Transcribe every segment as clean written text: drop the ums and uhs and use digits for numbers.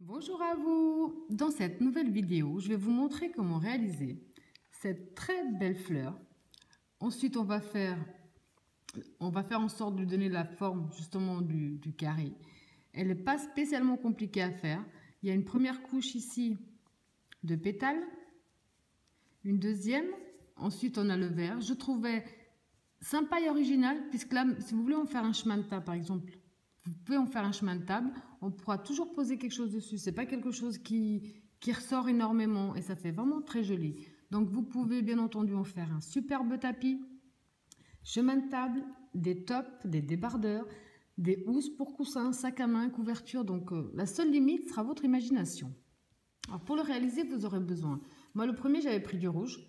Bonjour à vous! Dans cette nouvelle vidéo, je vais vous montrer comment réaliser cette très belle fleur. Ensuite, on va faire en sorte de lui donner la forme justement du carré. Elle n'est pas spécialement compliquée à faire. Il y a une première couche ici de pétales, une deuxième, ensuite on a le vert. Je trouvais sympa et original puisque là, si vous voulez en faire un chemin de table par exemple, vous pouvez en faire un chemin de table, on pourra toujours poser quelque chose dessus. C'est pas quelque chose qui ressort énormément et ça fait vraiment très joli. Donc vous pouvez bien entendu en faire un superbe tapis, chemin de table, des tops, des débardeurs, des housses pour coussins, sac à main, couverture. Donc la seule limite sera votre imagination. Alors pour le réaliser, vous aurez besoin. Moi le premier j'avais pris du rouge.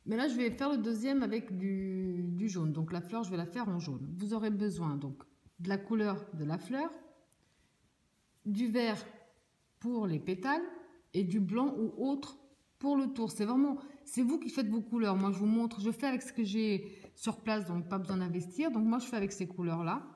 Mais là je vais faire le deuxième avec du jaune. Donc la fleur je vais la faire en jaune. Vous aurez besoin donc de la couleur de la fleur, du vert pour les pétales et du blanc ou autre pour le tour. C'est vous qui faites vos couleurs. Moi, je vous montre, je fais avec ce que j'ai sur place, donc pas besoin d'investir. Donc moi, je fais avec ces couleurs-là.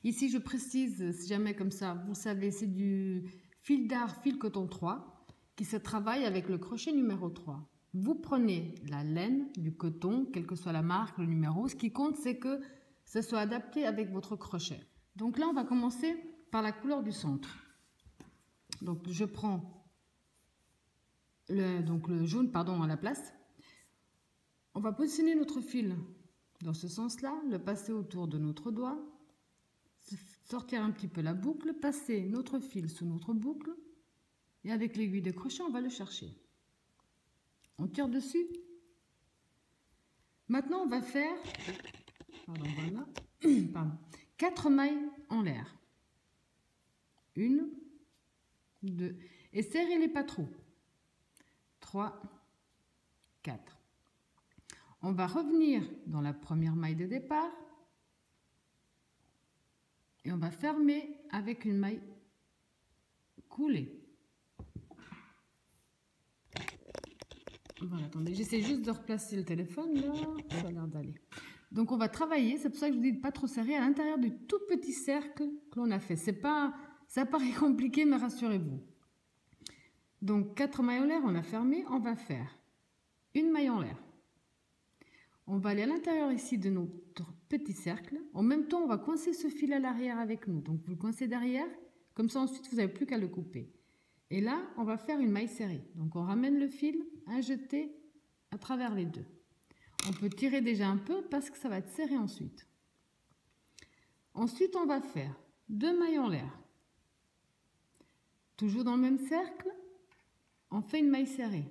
Ici, je précise, si jamais comme ça, vous savez, c'est du fil d'art, fil coton 3, qui se travaille avec le crochet numéro 3. Vous prenez la laine, du coton, quelle que soit la marque, le numéro. Ce qui compte, c'est que ça soit adapté avec votre crochet. Donc là, on va commencer par la couleur du centre. Donc je prends le jaune à la place. On va positionner notre fil dans ce sens-là, le passer autour de notre doigt, sortir un petit peu la boucle, passer notre fil sous notre boucle et avec l'aiguille de crochet, on va le chercher. On tire dessus. Maintenant, on va faire 4 mailles en l'air. 1, 2, et serrez-les pas trop. 3, 4. On va revenir dans la première maille de départ et on va fermer avec une maille coulée. Voilà, attendez, j'essaie juste de replacer le téléphone là, ça a l'air d'aller. Donc on va travailler, c'est pour ça que je vous dis de pas trop serrer à l'intérieur du tout petit cercle que l'on a fait. Ça paraît compliqué, mais rassurez-vous. Donc 4 mailles en l'air, on a fermé, on va faire une maille en l'air. On va aller à l'intérieur ici de notre petit cercle. En même temps, on va coincer ce fil à l'arrière avec nous. Donc vous le coincez derrière, comme ça ensuite vous n'avez plus qu'à le couper. Et là, on va faire une maille serrée. Donc on ramène le fil, un jeté à travers les deux. On peut tirer déjà un peu parce que ça va être serré ensuite. Ensuite, on va faire 2 mailles en l'air. Toujours dans le même cercle, on fait une maille serrée.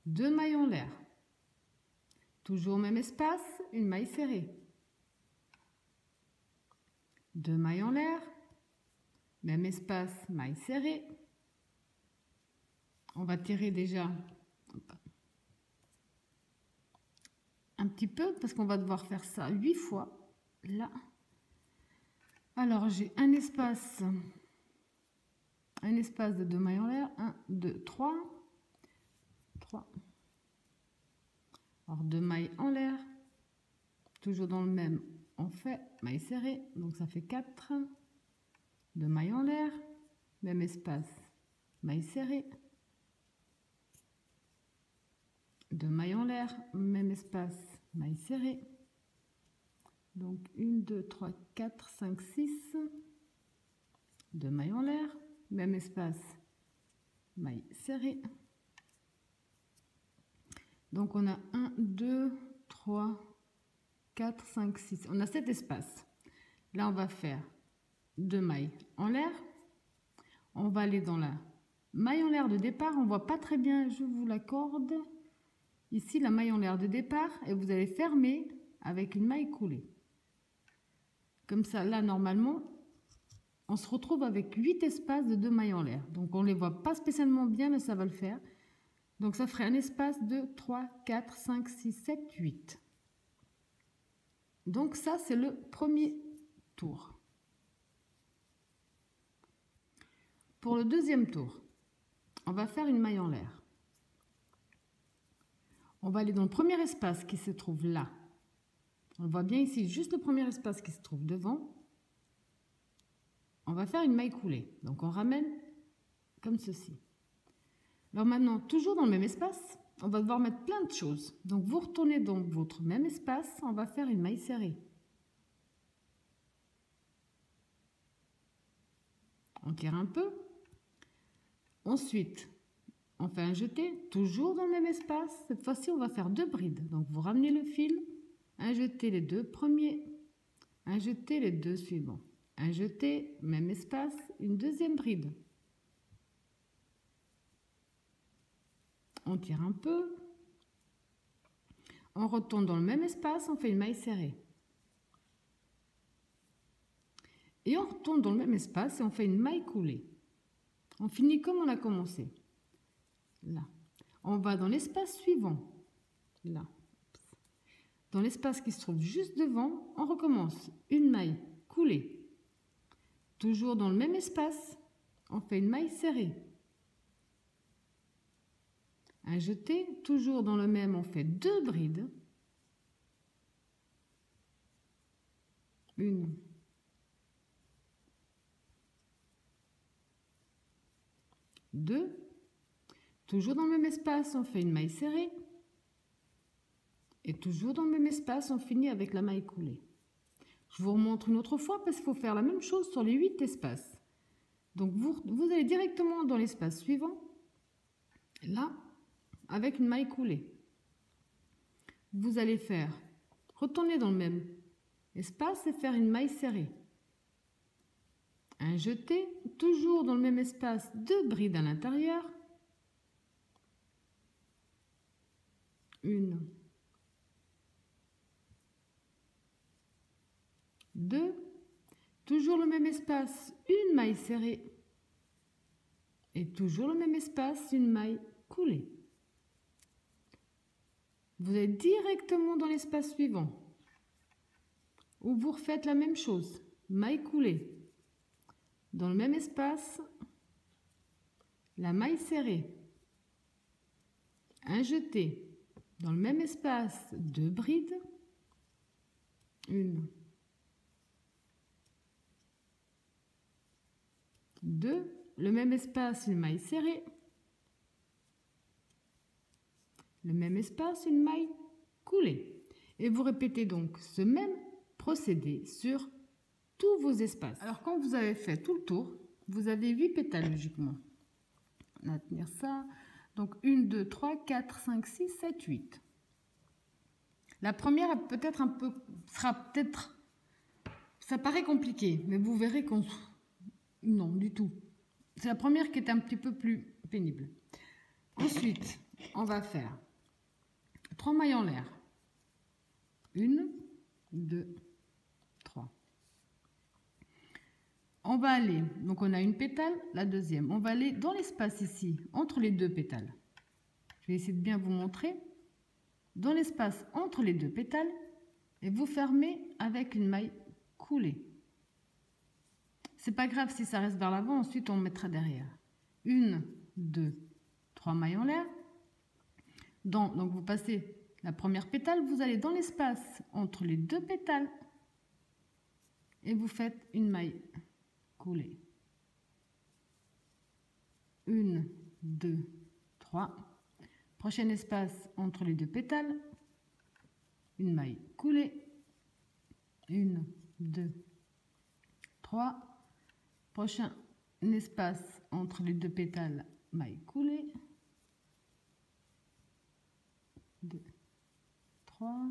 2 mailles en l'air. Toujours au même espace, une maille serrée. 2 mailles en l'air. Même espace, maille serrée. On va tirer déjà un petit peu parce qu'on va devoir faire ça 8 fois. Là. Alors j'ai un espace de 2 mailles en l'air. 1, 2, 3. 3. Alors 2 mailles en l'air. Toujours dans le même, on fait maille serrée. Donc ça fait 4. 2 mailles en l'air. Même espace, maille serrée. 2 mailles en l'air, même espace, maille serrée. Donc 1, 2, 3, 4, 5, 6. 2 mailles en l'air, même espace, maille serrée. Donc on a 1, 2, 3, 4, 5, 6. On a 7 espaces. Là, on va faire 2 mailles en l'air. On va aller dans la maille en l'air de départ. On ne voit pas très bien, je vous l'accorde. Ici, la maille en l'air de départ, et vous allez fermer avec une maille coulée. Comme ça, là, normalement, on se retrouve avec 8 espaces de 2 mailles en l'air. Donc, on ne les voit pas spécialement bien, mais ça va le faire. Donc, ça ferait un espace de 3, 4, 5, 6, 7, 8. Donc, ça, c'est le premier tour. Pour le deuxième tour, on va faire une maille en l'air. On va aller dans le premier espace qui se trouve là. On voit bien ici, juste le premier espace qui se trouve devant. va faire une maille coulée. Donc on ramène comme ceci. Alors maintenant, toujours dans le même espace, on va devoir mettre plein de choses. Donc vous retournez dans votre même espace, on va faire une maille serrée. On tire un peu. Ensuite, on fait un jeté, toujours dans le même espace. Cette fois-ci, on va faire 2 brides. Donc vous ramenez le fil, un jeté les 2 premiers, un jeté les 2 suivants. Un jeté, même espace, une deuxième bride. On tire un peu. On retourne dans le même espace, on fait une maille serrée. Et on retourne dans le même espace et on fait une maille coulée. On finit comme on a commencé. Là. On va dans l'espace suivant. Là. Dans l'espace qui se trouve juste devant, on recommence une maille coulée. Toujours dans le même espace, on fait une maille serrée. Un jeté, toujours dans le même, on fait 2 brides. Une. Deux. Toujours dans le même espace, on fait une maille serrée. Et toujours dans le même espace, on finit avec la maille coulée. Je vous remontre une autre fois parce qu'il faut faire la même chose sur les 8 espaces. Donc vous allez directement dans l'espace suivant, là, avec une maille coulée. Vous allez retourner dans le même espace et faire une maille serrée. Un jeté, toujours dans le même espace, 2 brides à l'intérieur. Une. 2. Toujours le même espace, une maille serrée. Et toujours le même espace, une maille coulée. Vous allez directement dans l'espace suivant, où vous refaites la même chose, maille coulée. Dans le même espace, la maille serrée. Un jeté. Dans le même espace, 2 brides. Une. 2. Le même espace, une maille serrée. Le même espace, une maille coulée. Et vous répétez donc ce même procédé sur tous vos espaces. Alors quand vous avez fait tout le tour, vous avez 8 pétales logiquement. On va tenir ça. Donc 1, 2, 3, 4, 5, 6, 7, 8. La première sera peut-être, ça paraît compliqué, mais vous verrez qu'on... Non, du tout. C'est la première qui est un petit peu plus pénible. Ensuite, on va faire 3 mailles en l'air. 1, 2, 3. On va aller, donc on a une pétale, la deuxième. On va aller dans l'espace ici, entre les 2 pétales. Je vais essayer de bien vous montrer. Dans l'espace entre les 2 pétales, et vous fermez avec une maille coulée. C'est pas grave si ça reste vers l'avant, ensuite on mettra derrière. 1, 2, 3 mailles en l'air. Donc vous passez la première pétale, vous allez dans l'espace entre les 2 pétales et vous faites une maille coulée. 1, 2, 3. Prochain espace entre les 2 pétales, une maille coulée. 1, 2, 3. Prochain espace entre les 2 pétales, maille coulée. 2, 3.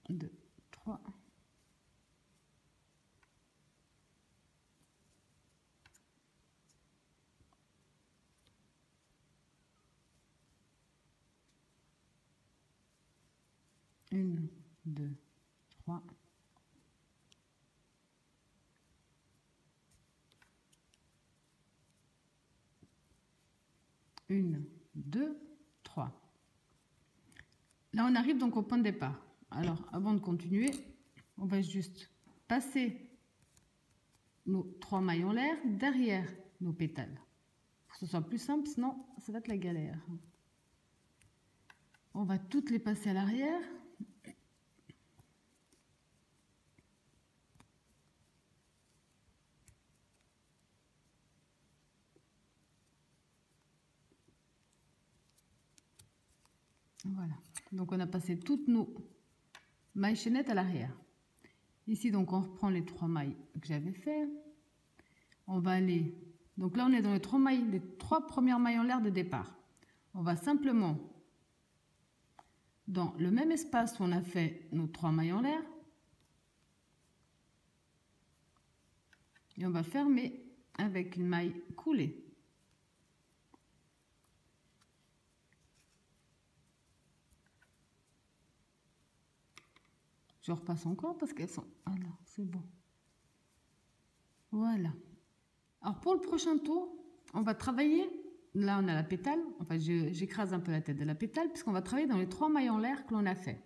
2, 3. Une, 2, 3. 1, 2, 3. Là, on arrive donc au point de départ. Alors, avant de continuer, on va juste passer nos 3 mailles en l'air derrière nos pétales. Pour que ce soit plus simple, sinon ça va être la galère. On va toutes les passer à l'arrière Voilà. Donc on a passé toutes nos mailles chaînettes à l'arrière. Ici, donc on reprend les 3 mailles que j'avais fait. On va aller... Donc là, on est dans les 3 mailles, les 3 premières mailles en l'air de départ. On va simplement, dans le même espace où on a fait nos 3 mailles en l'air, et on va fermer avec une maille coulée. Je repasse encore parce qu'elles sont... Ah là, c'est bon. Voilà. Alors pour le prochain tour, on va travailler... Là, on a la pétale. Enfin, j'écrase un peu la tête de la pétale puisqu'on va travailler dans les 3 mailles en l'air que l'on a fait.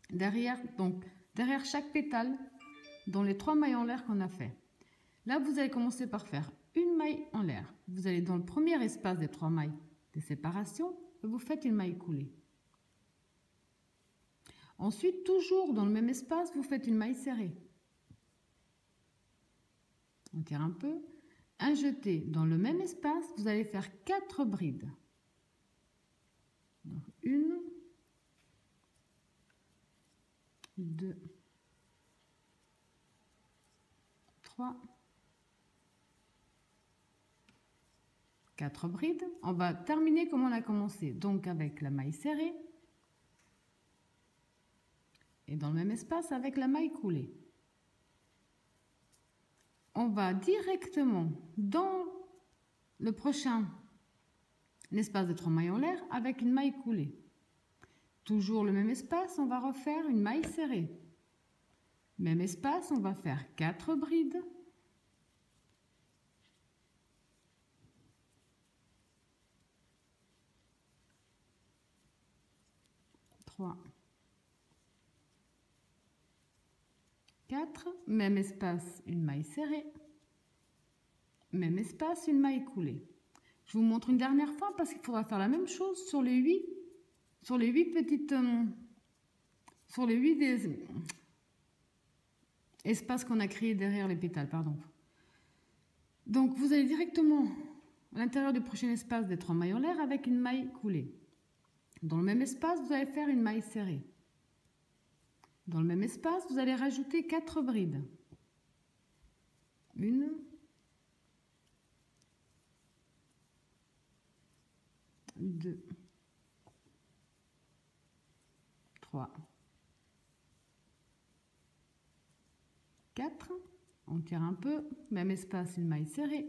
Derrière, donc, derrière chaque pétale, dans les 3 mailles en l'air qu'on a fait. Là, vous allez commencer par faire une maille en l'air. Vous allez dans le premier espace des 3 mailles de séparation et vous faites une maille coulée. Ensuite, toujours dans le même espace, vous faites une maille serrée. On tire un peu. Un jeté dans le même espace, vous allez faire 4 brides. Donc, 1, 2, 3, 4 brides. On va terminer comme on a commencé, donc avec la maille serrée. Et dans le même espace avec la maille coulée. On va directement dans le prochain espace de 3 mailles en l'air avec une maille coulée. Toujours le même espace, on va refaire une maille serrée. Même espace, on va faire 4 brides. Trois. 4, même espace, une maille serrée, même espace, une maille coulée. Je vous montre une dernière fois parce qu'il faudra faire la même chose sur les 8 petites, sur les 8 espaces qu'on a créés derrière les pétales, pardon. Donc vous allez directement à l'intérieur du prochain espace des 3 mailles en l'air avec une maille coulée. Dans le même espace, vous allez faire une maille serrée. Dans le même espace, vous allez rajouter 4 brides. 1, 2, 3, 4. On tire un peu. Même espace, une maille serrée.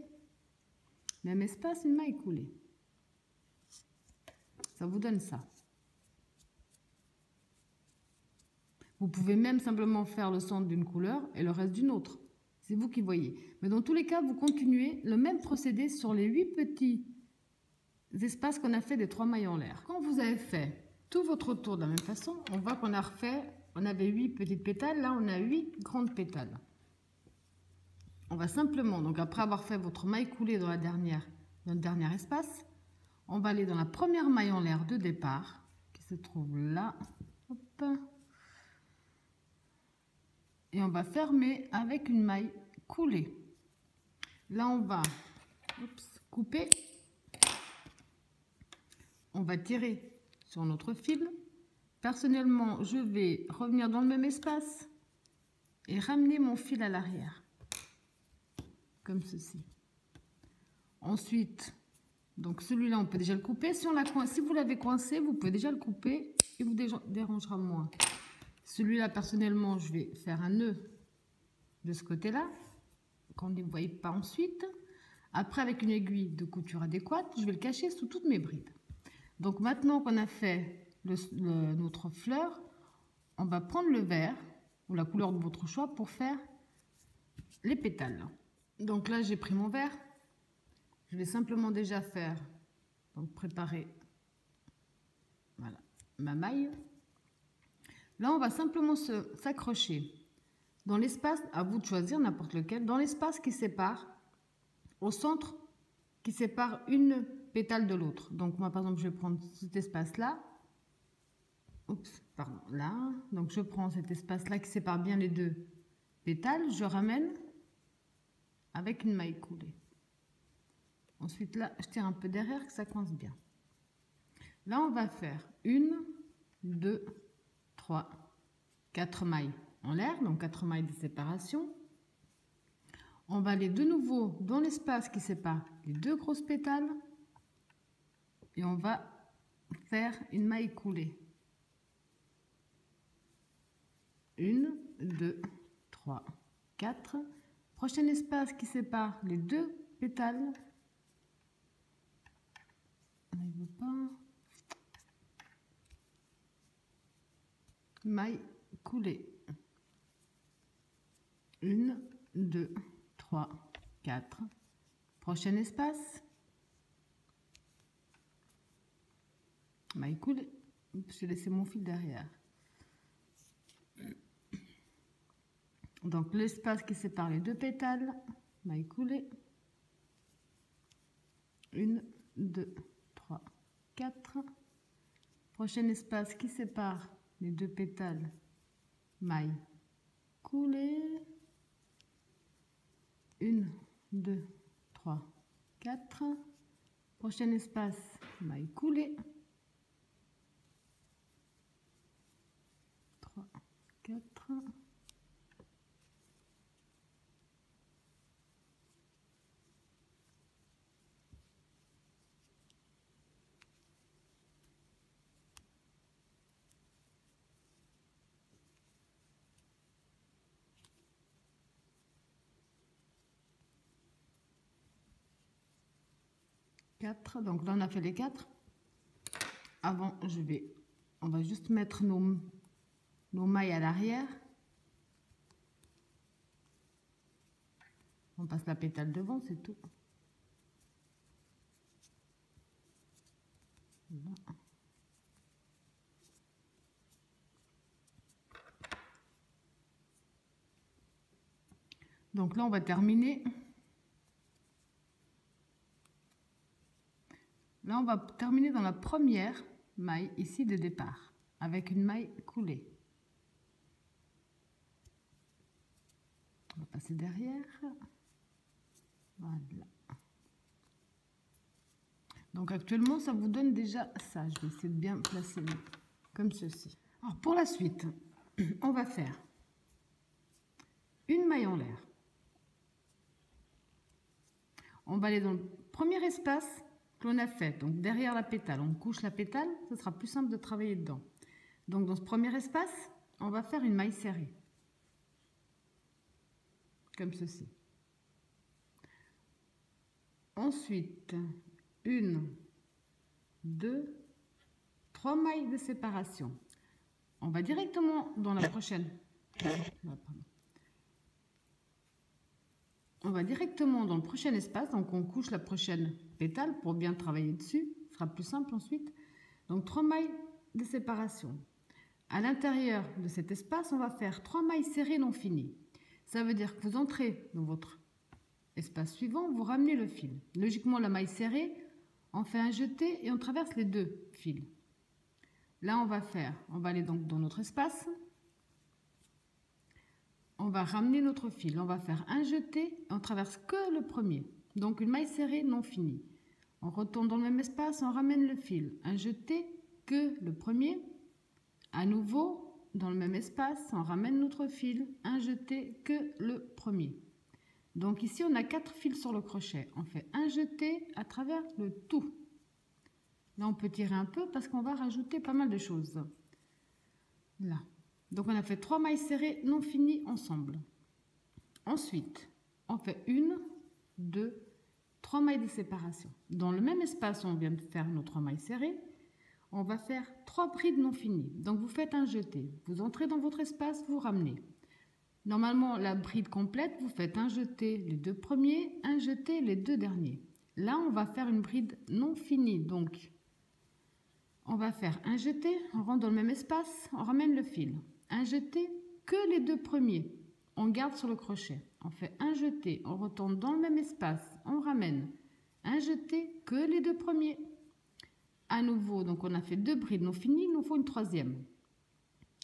Même espace, une maille coulée. Ça vous donne ça. Vous pouvez même simplement faire le centre d'une couleur et le reste d'une autre. C'est vous qui voyez. Mais dans tous les cas, vous continuez le même procédé sur les 8 petits espaces qu'on a fait des 3 mailles en l'air. Quand vous avez fait tout votre tour de la même façon, on voit qu'on a refait, on avait 8 petites pétales, là on a 8 grandes pétales. On va simplement, donc après avoir fait votre maille coulée dans le dernier espace, on va aller dans la première maille en l'air de départ, qui se trouve là. Hop. Et on va fermer avec une maille coulée. Là, on va couper. On va tirer sur notre fil. Personnellement, je vais revenir dans le même espace et ramener mon fil à l'arrière. Comme ceci. Ensuite, donc celui-là, on peut déjà le couper. Si vous l'avez coincé, vous pouvez déjà le couper et vous dérangera moins. Celui-là, personnellement, je vais faire un nœud de ce côté-là, qu'on ne voit pas ensuite. Après, avec une aiguille de couture adéquate, je vais le cacher sous toutes mes brides. Donc maintenant qu'on a fait notre fleur, on va prendre le vert, ou la couleur de votre choix, pour faire les pétales. Donc là, j'ai pris mon vert. Je vais simplement déjà faire, donc préparer, voilà, ma maille. Là, on va simplement s'accrocher dans l'espace, à vous de choisir n'importe lequel, dans l'espace qui sépare, au centre, qui sépare une pétale de l'autre. Donc moi, par exemple, je vais prendre cet espace-là. Oups, pardon, là. Donc je prends cet espace-là qui sépare bien les 2 pétales. Je ramène avec une maille coulée. Ensuite, là, je tire un peu derrière, que ça coince bien. Là, on va faire 1, 2, 3, 4 mailles en l'air, donc 4 mailles de séparation. On va aller de nouveau dans l'espace qui sépare les deux grosses pétales et on va faire une maille coulée. 1, 2, 3, 4. Prochain espace qui sépare les deux pétales. On ne veut pas. Maille coulée. 1, 2, 3, 4. Prochain espace. Maille coulée. J'ai laissé mon fil derrière. Donc l'espace qui sépare les deux pétales, maille coulée. 1, 2, 3, 4. Prochain espace qui sépare les deux pétales, maille coulée. 1, 2, 3, 4. Prochain espace, maille coulée. 3, 4. Donc là on a fait les 4. Avant on va juste mettre nos mailles à l'arrière. On passe la pétale devant, c'est tout. Voilà. Donc là on va terminer. Là, on va terminer dans la première maille ici de départ avec une maille coulée. On va passer derrière. Voilà. Donc actuellement, ça vous donne déjà ça. Je vais essayer de bien placer comme ceci. Alors pour la suite, on va faire une maille en l'air. On va aller dans le premier espace qu'on a fait, donc derrière la pétale, on couche la pétale, ce sera plus simple de travailler dedans. Donc dans ce premier espace, on va faire une maille serrée, comme ceci. Ensuite, 1, 2, 3 mailles de séparation. On va directement dans la prochaine. On va directement dans le prochain espace, donc on couche la prochaine pétale pour bien travailler dessus, ce sera plus simple ensuite. Donc 3 mailles de séparation. À l'intérieur de cet espace, on va faire 3 mailles serrées non finies. Ça veut dire que vous entrez dans votre espace suivant, vous ramenez le fil. Logiquement, la maille serrée, on fait un jeté et on traverse les deux fils. Là, on va aller donc dans notre espace. On va ramener notre fil, on va faire un jeté et on traverse que le premier. Donc une maille serrée non finie. On retourne dans le même espace, on ramène le fil. Un jeté que le premier. À nouveau, dans le même espace, on ramène notre fil. Un jeté que le premier. Donc ici, on a 4 fils sur le crochet. On fait un jeté à travers le tout. Là, on peut tirer un peu parce qu'on va rajouter pas mal de choses. Là. Donc on a fait 3 mailles serrées non finies ensemble. Ensuite, on fait 1, 2, 3 mailles de séparation. Dans le même espace où on vient de faire nos 3 mailles serrées, on va faire 3 brides non finies. Donc vous faites un jeté. Vous entrez dans votre espace, vous ramenez. Normalement, la bride complète, vous faites un jeté les 2 premiers, un jeté les 2 derniers. Là, on va faire une bride non finie. Donc, on va faire un jeté, on rentre dans le même espace, on ramène le fil. Un jeté que les 2 premiers, on garde sur le crochet. On fait un jeté, on retourne dans le même espace, on ramène. Un jeté que les 2 premiers. À nouveau, donc on a fait 2 brides non finies, il nous faut une 3e.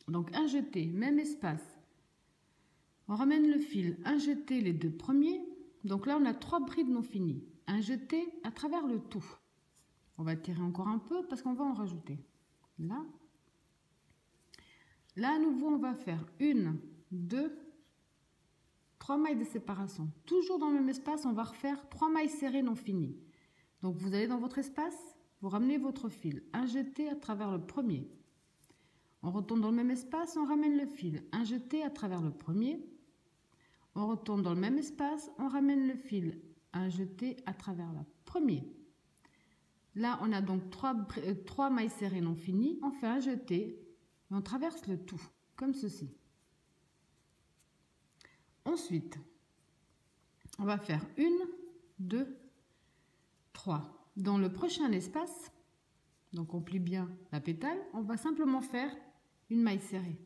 Donc un jeté, même espace. On ramène le fil, un jeté les 2 premiers. Donc là, on a 3 brides non finies. Un jeté à travers le tout. On va tirer encore un peu parce qu'on va en rajouter. Là. Là, à nouveau, on va faire 1, 2, 3 mailles de séparation. Toujours dans le même espace, on va refaire 3 mailles serrées non finies. Donc, vous allez dans votre espace, vous ramenez votre fil, un jeté à travers le premier. On retourne dans le même espace, on ramène le fil, un jeté à travers le premier. On retourne dans le même espace, on ramène le fil, un jeté à travers le premier. Là, on a donc 3 mailles serrées non finies. On fait un jeté et on traverse le tout, comme ceci. Ensuite, on va faire 1, 2, 3. Dans le prochain espace, donc on plie bien la pétale, on va simplement faire une maille serrée.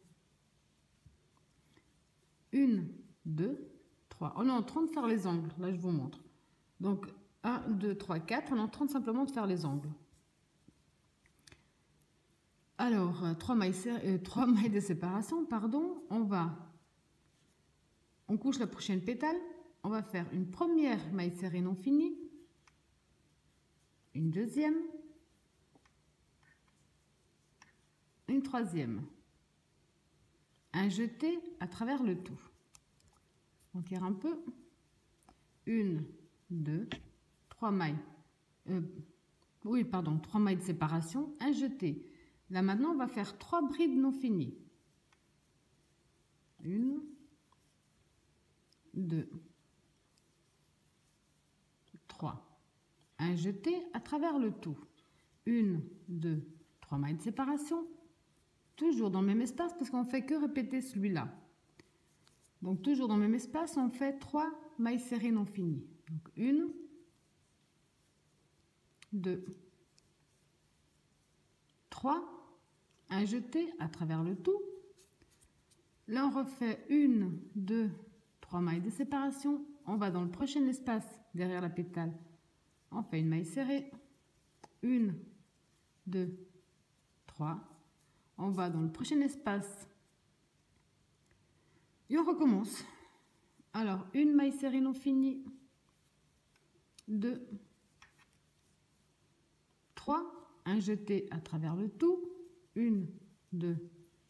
1, 2, 3. On est en train de faire les angles, là je vous montre. Donc 1, 2, 3, 4, on est en train de simplement de faire les angles. Alors, 3 mailles de séparation, pardon, on couche la prochaine pétale, on va faire une première maille serrée non finie, une deuxième, une troisième, un jeté à travers le tout. On tire un peu, 1, 2, 3 mailles, 3 mailles de séparation, un jeté. Là maintenant, on va faire 3 brides non finies. 1, 2, 3. Un jeté à travers le tout. 1, 2, 3 mailles de séparation. Toujours dans le même espace parce qu'on ne fait que répéter celui-là. Donc toujours dans le même espace, on fait 3 mailles serrées non finies. Donc 1, 2, 3. Un jeté à travers le tout. Là, on refait 1, 2, 3 mailles de séparation. On va dans le prochain espace derrière la pétale. On fait une maille serrée. 1, 2, 3. On va dans le prochain espace. Et on recommence. Alors, une maille serrée non finie. 2, 3. Un jeté à travers le tout. 1, 2,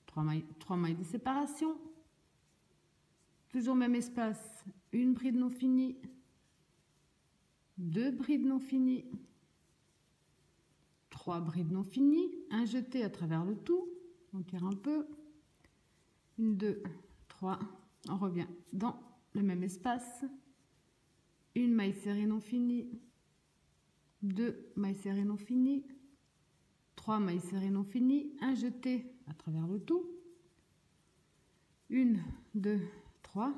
3 mailles de séparation. Toujours même espace, une bride non finie, 2 brides non finies, 3 brides non finies, un jeté à travers le tout, on tire un peu, 1, 2, 3, on revient dans le même espace, une maille serrée non finie, 2 mailles serrées non finies, 3 mailles serrées non finies, un jeté à travers le tout, 1, 2, 3.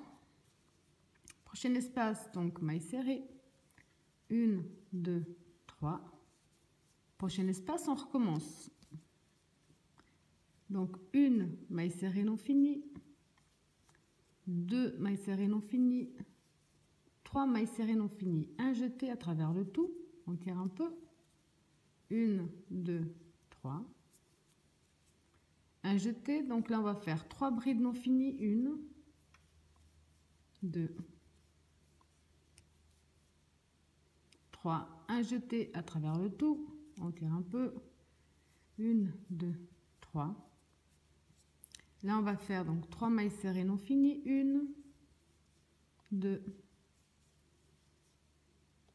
Prochain espace, donc maille serrée, 1, 2, 3. Prochain espace, on recommence. Donc une maille serrée non finie, 2 mailles serrées non finies, 3 mailles serrées non finies, un jeté à travers le tout, on tire un peu, 1, 2, 3. Un jeté, donc là on va faire 3 brides non finies, 1, 2, 3, un jeté à travers le tout, on tire un peu, 1, 2, 3. Là on va faire donc 3 mailles serrées non finies, 1, 2,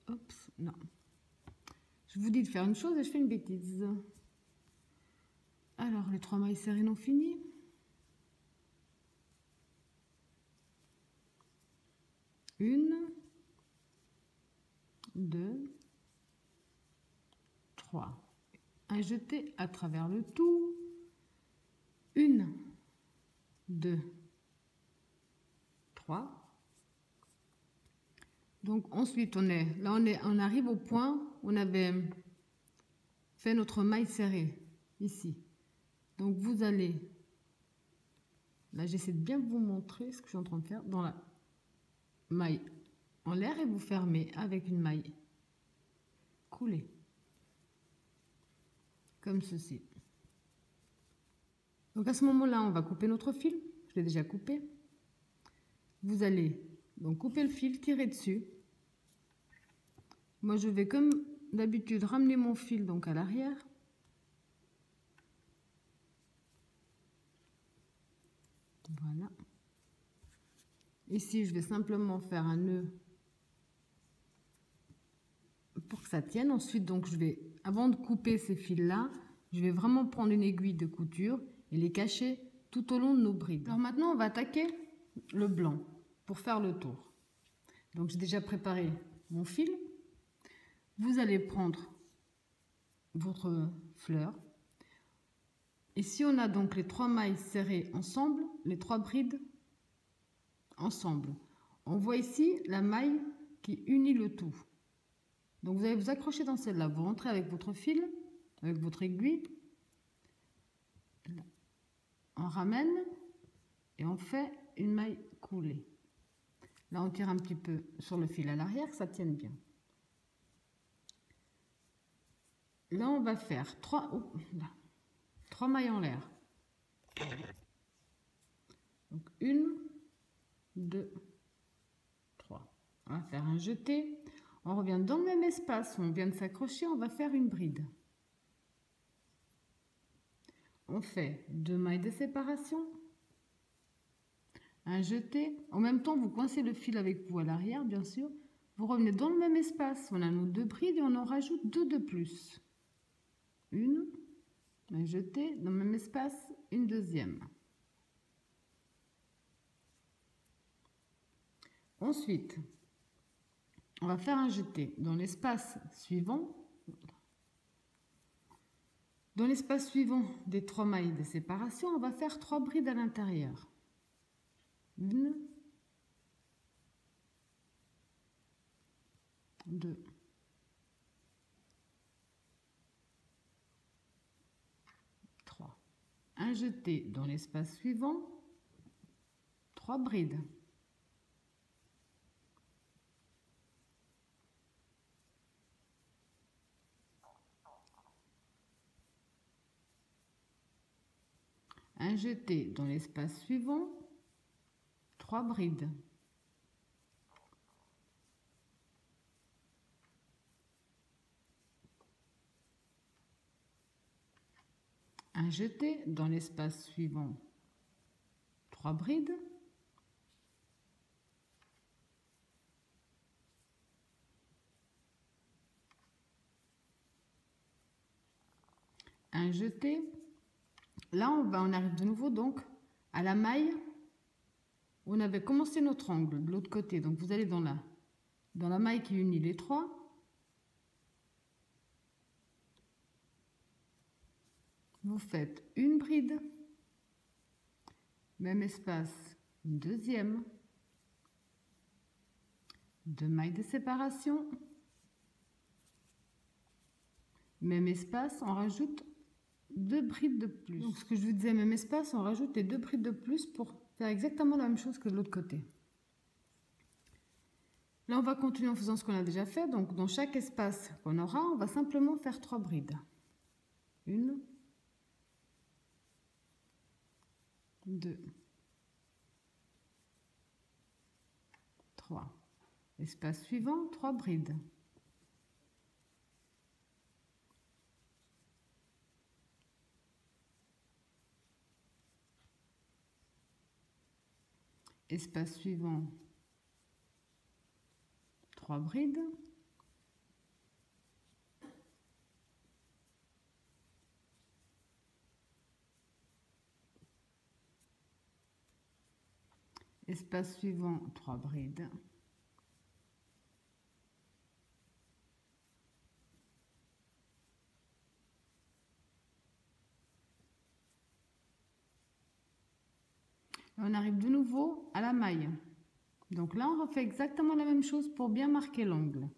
oups, non. Je vous dis de faire une chose et je fais une bêtise. Alors les 3 mailles serrées non finies. Une, 2, 3. Un jeté à travers le tout. 1, 2, 3. Donc ensuite on arrive au point où on avait fait notre maille serrée ici. Donc vous allez, là j'essaie de bien vous montrer ce que je suis en train de faire, dans la maille en l'air et vous fermez avec une maille coulée, comme ceci. Donc à ce moment-là, on va couper notre fil, je l'ai déjà coupé. Vous allez donc couper le fil, tirer dessus. Moi je vais comme d'habitude ramener mon fil donc à l'arrière. Voilà. Ici, je vais simplement faire un nœud pour que ça tienne. Ensuite, donc, je vais, avant de couper ces fils-là, je vais vraiment prendre une aiguille de couture et les cacher tout au long de nos brides. Alors maintenant, on va attaquer le blanc pour faire le tour. Donc, j'ai déjà préparé mon fil. Vous allez prendre votre fleur. Ici, on a donc les 3 mailles serrées ensemble, les 3 brides ensemble. On voit ici la maille qui unit le tout. Donc vous allez vous accrocher dans celle-là, vous rentrez avec votre fil, avec votre aiguille, on ramène et on fait une maille coulée. Là on tire un petit peu sur le fil à l'arrière, que ça tienne bien. Là on va faire 3 mailles en l'air. Donc 1, 2, 3. On va faire un jeté. On revient dans le même espace où on vient de s'accrocher, on va faire une bride. On fait 2 mailles de séparation, un jeté. En même temps, vous coincez le fil avec vous à l'arrière, bien sûr. Vous revenez dans le même espace, on a nos 2 brides et on en rajoute 2 de plus. Une, un jeté, dans le même espace, une deuxième. Ensuite, on va faire un jeté dans l'espace suivant. Dans l'espace suivant des 3 mailles de séparation, on va faire 3 brides à l'intérieur. 1, 2, 3. Un jeté dans l'espace suivant, 3 brides. Un jeté dans l'espace suivant, 3 brides. Un jeté dans l'espace suivant, 3 brides. Un jeté. Là, on arrive de nouveau donc à la maille où on avait commencé notre angle de l'autre côté. Donc vous allez dans la maille qui unit les 3. Vous faites une bride, même espace, une deuxième, 2 mailles de séparation, même espace, on rajoute 2 brides de plus. Donc ce que je vous disais, même espace, on rajoute les 2 brides de plus pour faire exactement la même chose que de l'autre côté. Là, on va continuer en faisant ce qu'on a déjà fait. Donc dans chaque espace qu'on aura, on va simplement faire 3 brides. 1, 2, 3. Espace suivant, 3 brides. Espace suivant, 3 brides. Espace suivant, 3 brides. On arrive de nouveau à la maille. Donc là, on refait exactement la même chose pour bien marquer l'angle.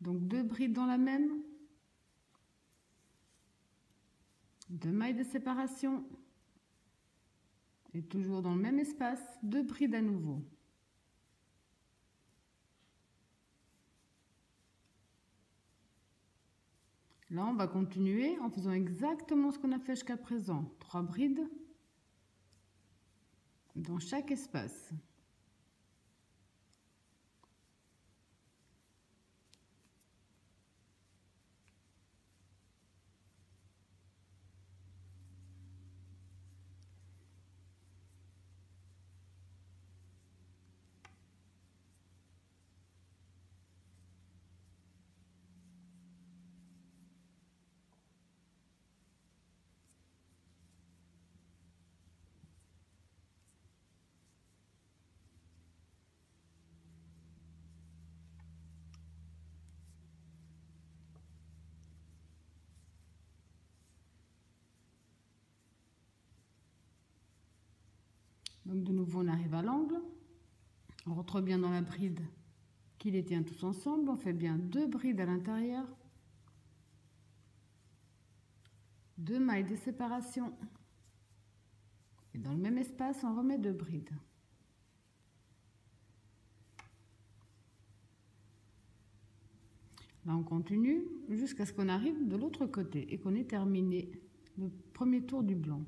Donc 2 brides dans la même, 2 mailles de séparation, et toujours dans le même espace, 2 brides à nouveau. Là, on va continuer en faisant exactement ce qu'on a fait jusqu'à présent. 3 brides dans chaque espace. Donc de nouveau on arrive à l'angle, on rentre bien dans la bride qui les tient tous ensemble, on fait bien 2 brides à l'intérieur, 2 mailles de séparation et dans le même espace on remet 2 brides. Là on continue jusqu'à ce qu'on arrive de l'autre côté et qu'on ait terminé le premier tour du blanc.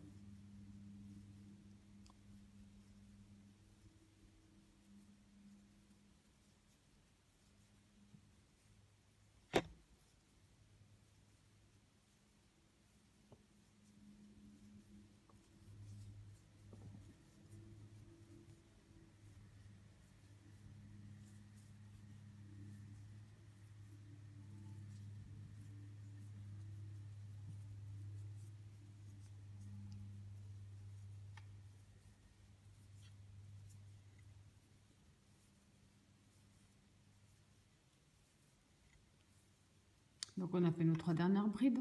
Donc on a fait nos 3 dernières brides.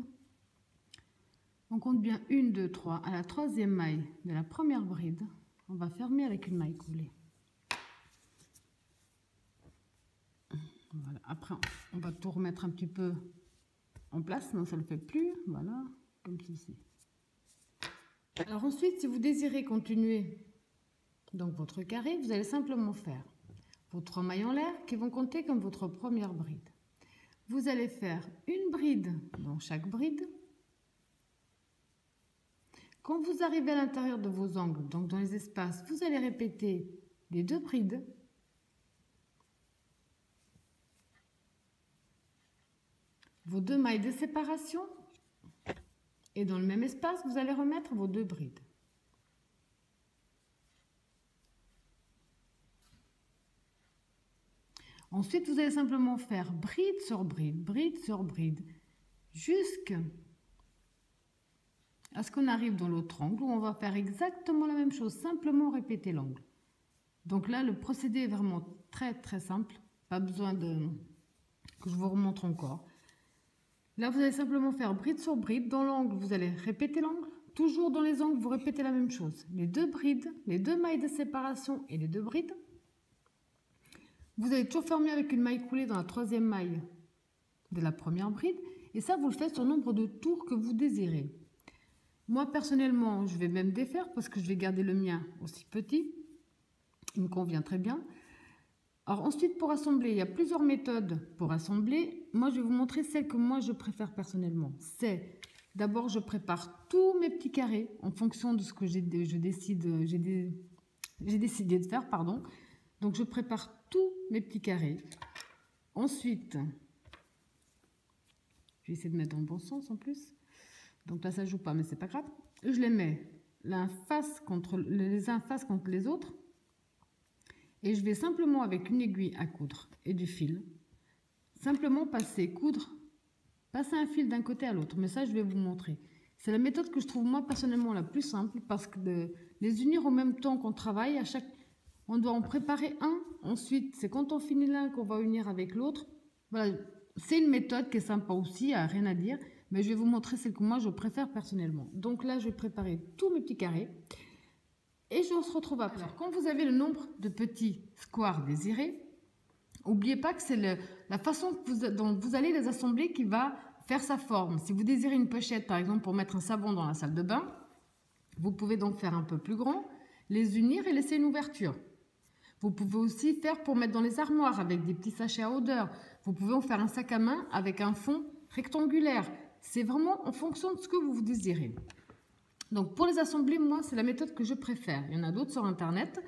On compte bien 1, 2, 3. À la 3e maille de la première bride, on va fermer avec une maille coulée. Voilà. Après, on va tout remettre un petit peu en place, sinon ça ne le fait plus. Voilà, comme ceci. Alors ensuite, si vous désirez continuer donc votre carré, vous allez simplement faire vos 3 mailles en l'air qui vont compter comme votre première bride. Vous allez faire une bride dans chaque bride. Quand vous arrivez à l'intérieur de vos angles, donc dans les espaces, vous allez répéter les 2 brides. Vos 2 mailles de séparation. Et dans le même espace, vous allez remettre vos 2 brides. Ensuite, vous allez simplement faire bride sur bride, jusqu'à ce qu'on arrive dans l'autre angle où on va faire exactement la même chose, simplement répéter l'angle. Donc là, le procédé est vraiment très simple, pas besoin que je vous remontre encore. Là, vous allez simplement faire bride sur bride. Dans l'angle, vous allez répéter l'angle. Toujours dans les angles, vous répétez la même chose. Les 2 brides, les 2 mailles de séparation et les 2 brides. Vous allez toujours fermer avec une maille coulée dans la 3e maille de la première bride. Et ça, vous le faites sur le nombre de tours que vous désirez. Moi, personnellement, je vais même défaire parce que je vais garder le mien aussi petit. Il me convient très bien. Alors ensuite, pour assembler, il y a plusieurs méthodes pour assembler. Moi, je vais vous montrer celle que moi, je préfère personnellement. C'est, d'abord, je prépare tous mes petits carrés en fonction de ce que j'ai décidé de faire, pardon. Donc, je prépare tous mes petits carrés. Ensuite, je vais essayer de mettre dans le bon sens en plus. Donc là, ça ne joue pas, mais c'est pas grave. Je les mets les uns face contre les autres. Et je vais simplement, avec une aiguille à coudre et du fil, simplement passer un fil d'un côté à l'autre. Mais ça, je vais vous montrer. C'est la méthode que je trouve, moi, personnellement, la plus simple, parce que de les unir en même temps qu'on travaille, on doit en préparer un. Ensuite, c'est quand on finit l'un qu'on va unir avec l'autre. Voilà, c'est une méthode qui est sympa aussi, rien à dire. Mais je vais vous montrer celle que moi, je préfère personnellement. Donc là, je vais préparer tous mes petits carrés. Et on se retrouve après. Alors, quand vous avez le nombre de petits squares désirés, n'oubliez pas que c'est la façon dont vous allez les assembler qui va faire sa forme. Si vous désirez une pochette, par exemple, pour mettre un savon dans la salle de bain, vous pouvez donc faire un peu plus grand, les unir et laisser une ouverture. Vous pouvez aussi faire pour mettre dans les armoires avec des petits sachets à odeur. Vous pouvez en faire un sac à main avec un fond rectangulaire. C'est vraiment en fonction de ce que vous désirez. Donc, pour les assembler, moi, c'est la méthode que je préfère. Il y en a d'autres sur Internet.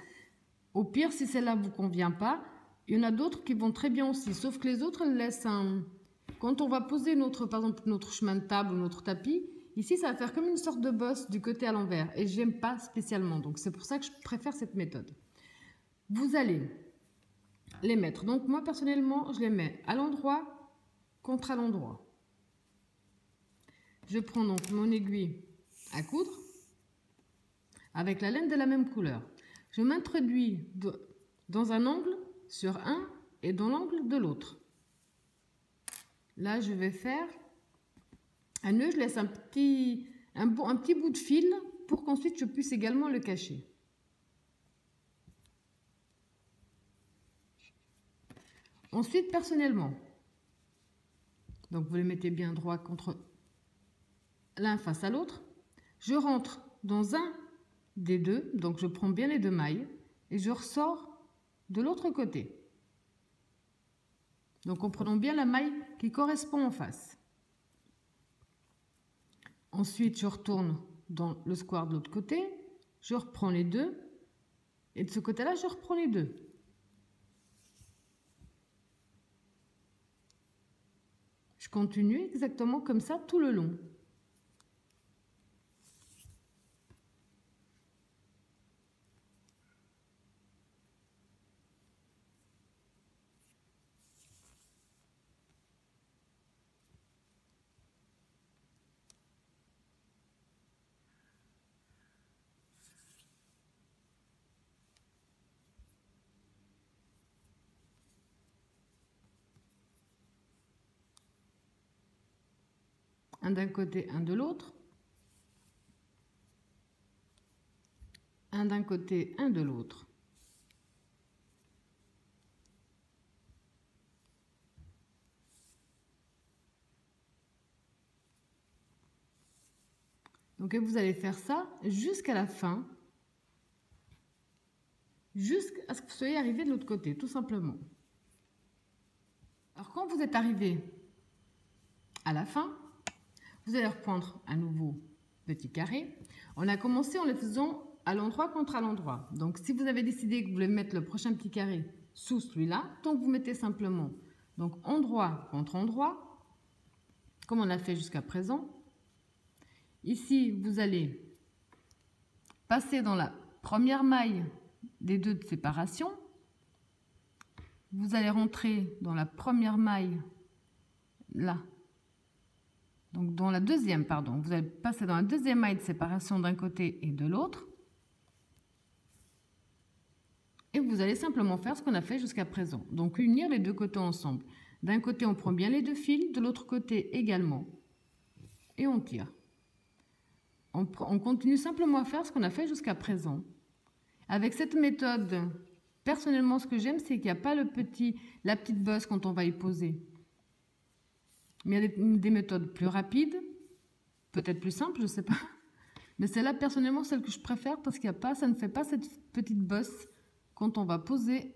Au pire, si celle-là ne vous convient pas, il y en a d'autres qui vont très bien aussi. Sauf que les autres, elles laissent un... Quand on va poser par exemple, notre chemin de table ou notre tapis, ici, ça va faire comme une sorte de bosse du côté à l'envers. Et je n'aime pas spécialement. Donc, c'est pour ça que je préfère cette méthode. Vous allez les mettre. Donc, moi, personnellement, je les mets à l'endroit contre à l'endroit. Je prends donc mon aiguille à coudre avec la laine de la même couleur. Je m'introduis dans un angle sur un et dans l'angle de l'autre. Là, je vais faire un nœud. Je laisse un petit bout de fil pour qu'ensuite je puisse également le cacher. Ensuite, personnellement, donc vous les mettez bien droit contre l'un face à l'autre. Je rentre dans un des deux, donc je prends bien les deux mailles et je ressors de l'autre côté. Donc en prenant bien la maille qui correspond en face. Ensuite, je retourne dans le square de l'autre côté, je reprends les deux et de ce côté-là, je reprends les deux. Je continue exactement comme ça tout le long. Un d'un côté, un de l'autre. Un d'un côté, un de l'autre. Donc vous allez faire ça jusqu'à la fin, jusqu'à ce que vous soyez arrivé de l'autre côté, tout simplement. Alors quand vous êtes arrivé à la fin, vous allez reprendre un nouveau petit carré. On a commencé en le faisant à l'endroit contre à l'endroit. Donc si vous avez décidé que vous voulez mettre le prochain petit carré sous celui-là, donc vous mettez simplement donc endroit contre endroit, comme on a fait jusqu'à présent. Ici, vous allez passer dans la première maille des deux de séparation. Vous allez rentrer dans la première maille, là. Donc dans la deuxième, pardon. Vous allez passer dans la deuxième maille de séparation d'un côté et de l'autre. Et vous allez simplement faire ce qu'on a fait jusqu'à présent. Donc unir les deux côtés ensemble. D'un côté, on prend bien les deux fils, de l'autre côté également. Et on tire. On continue simplement à faire ce qu'on a fait jusqu'à présent. Avec cette méthode, personnellement, ce que j'aime, c'est qu'il n'y a pas la petite bosse quand on va y poser. Mais il y a des méthodes plus rapides, peut-être plus simples, je ne sais pas. Mais c'est là, personnellement, celle que je préfère parce qu'il y a pas, ça ne fait pas cette petite bosse quand on va poser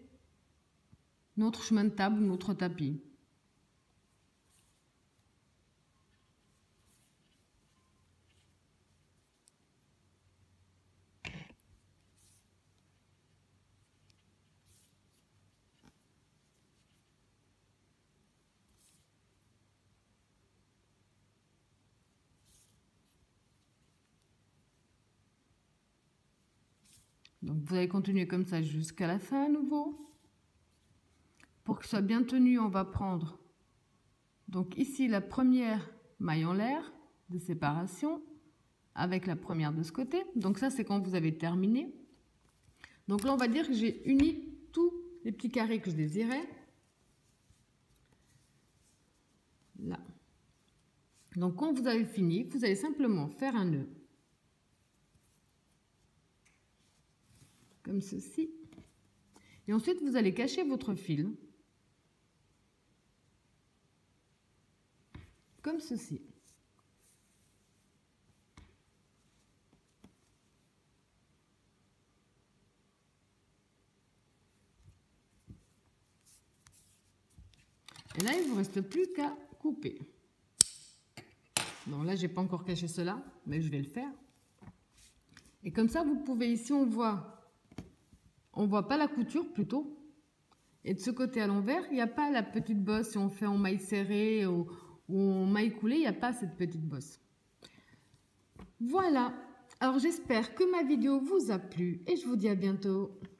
notre chemin de table ou notre tapis. Donc vous allez continuer comme ça jusqu'à la fin à nouveau. Pour que ce soit bien tenu, on va prendre donc ici la première maille en l'air de séparation avec la première de ce côté. Donc ça, c'est quand vous avez terminé. Donc là, on va dire que j'ai uni tous les petits carrés que je désirais. Là. Donc quand vous avez fini, vous allez simplement faire un nœud. Comme ceci. Et ensuite, vous allez cacher votre fil. Comme ceci. Et là, il ne vous reste plus qu'à couper. Bon, là, j'ai pas encore caché cela, mais je vais le faire. Et comme ça, vous pouvez, ici, on voit pas la couture plutôt. Et de ce côté à l'envers, il n'y a pas la petite bosse. Si on fait en maille serrée ou en maille coulée, il n'y a pas cette petite bosse. Voilà. Alors, j'espère que ma vidéo vous a plu et je vous dis à bientôt.